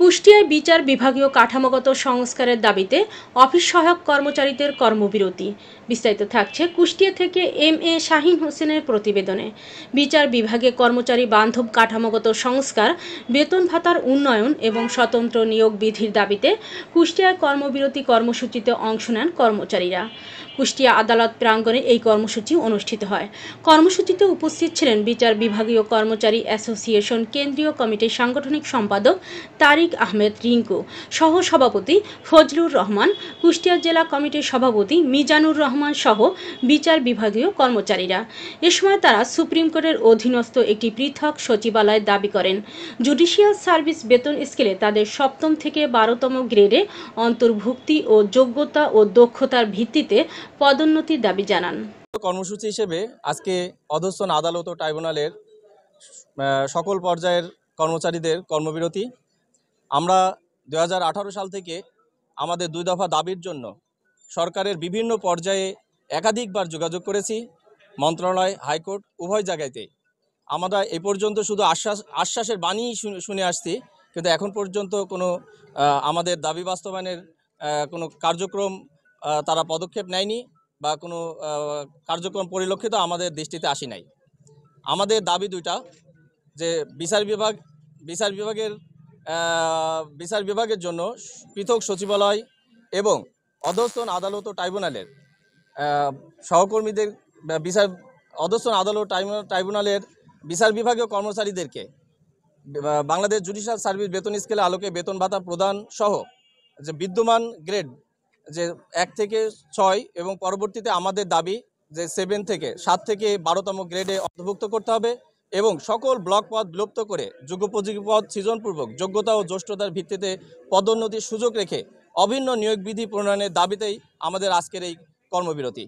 কুষ্টিয়ায় বিচার বিভাগীয় কাঠামোগত সংস্কারের দাবিতে অফিস সহায়ক কর্মচারীদের কর্মবিরতি। বিস্তারিত থাকছে কুষ্টিয়া থেকে MA শাহীন হোসেনের প্রতিবেদনে। বিচার বিভাগে কর্মচারী বান্ধব কাঠামোগত সংস্কার, বেতন ভাতার উন্নয়ন এবং স্বতন্ত্র নিয়োগ বিধির দাবিতে কুষ্টিয়ায় কর্মবিরতি কর্মসূচিতে অংশ নেন কর্মচারীরা। কুষ্টিয়া আদালত প্রাঙ্গণে এই কর্মসূচি অনুষ্ঠিত হয়। কর্মসূচিতে উপস্থিত ছিলেন বিচার বিভাগীয় কর্মচারী অ্যাসোসিয়েশন কেন্দ্রীয় কমিটির সাংগঠনিক সম্পাদক তারিক আহমেদ রিঙ্কু, সহ সভাপতি ফজলুর রহমান, কুষ্টিয়া জেলা কমিটির সভাপতি মিজানুর রহমান সহ বিচার বিভাগীয় কর্মচারীরা। এ সময় তারা সুপ্রিম কোর্টের অধীনস্থ একটি পৃথক সচিবালয় দাবি করেন। জুডিশিয়াল সার্ভিস বেতন স্কেলে তাদের 7ম থেকে 12তম গ্রেডে অন্তর্ভুক্তি ও যোগ্যতা ও দক্ষতার ভিত্তিতে পদোন্নতির দাবি জানান। কর্মসূচি হিসেবে আজকে অধস্তন আদালত ও ট্রাইব্যুনালের সকল পর্যায়ের কর্মচারীদের কর্মবিরতি। আমরা 2018 সাল থেকে আমাদের 2 দফা দাবির জন্য সরকারের বিভিন্ন পর্যায়ে একাধিকবার যোগাযোগ করেছি, মন্ত্রণালয়, হাইকোর্ট উভয় জায়গাতে। আমরা এই পর্যন্ত শুধু আশ্বাসের বাণী শুনে আসছি, কিন্তু এখন পর্যন্ত কোনো আমাদের দাবি বাস্তবায়নের কোনো কার্যক্রম তারা পদক্ষেপ নেয়নি বা কোনো কার্যক্রম পরিলক্ষিত আমাদের দৃষ্টিতে আসি নাই। আমাদের দাবি দুইটা, যে বিচার বিভাগের জন্য পৃথক সচিবালয় এবং অধস্তন আদালত ও ট্রাইব্যুনালের সহকর্মীদের অধস্তন আদালত ট্রাইব্যুনালের বিচার বিভাগীয় কর্মচারীদেরকে বাংলাদেশ জুডিশিয়াল সার্ভিস বেতন স্কেলে আলোকে বেতন ভাতা প্রদান সহ যে বিদ্যমান গ্রেড যে 1 থেকে 6 এবং পরবর্তীতে আমাদের দাবি যে 7 থেকে 12তম গ্রেডে অন্তর্ভুক্ত করতে হবে এবং সকল ব্লক পদ বিলুপ্ত করে যোগ্যোপযোগী পদ সৃজনপূর্বক যোগ্যতা ও জ্যেষ্ঠতার ভিত্তিতে পদোন্নতির সুযোগ রেখে অভিন্ন নিয়োগ বিধি প্রণয়নের দাবিতেই আমাদের আজকের এই কর্মবিরতি।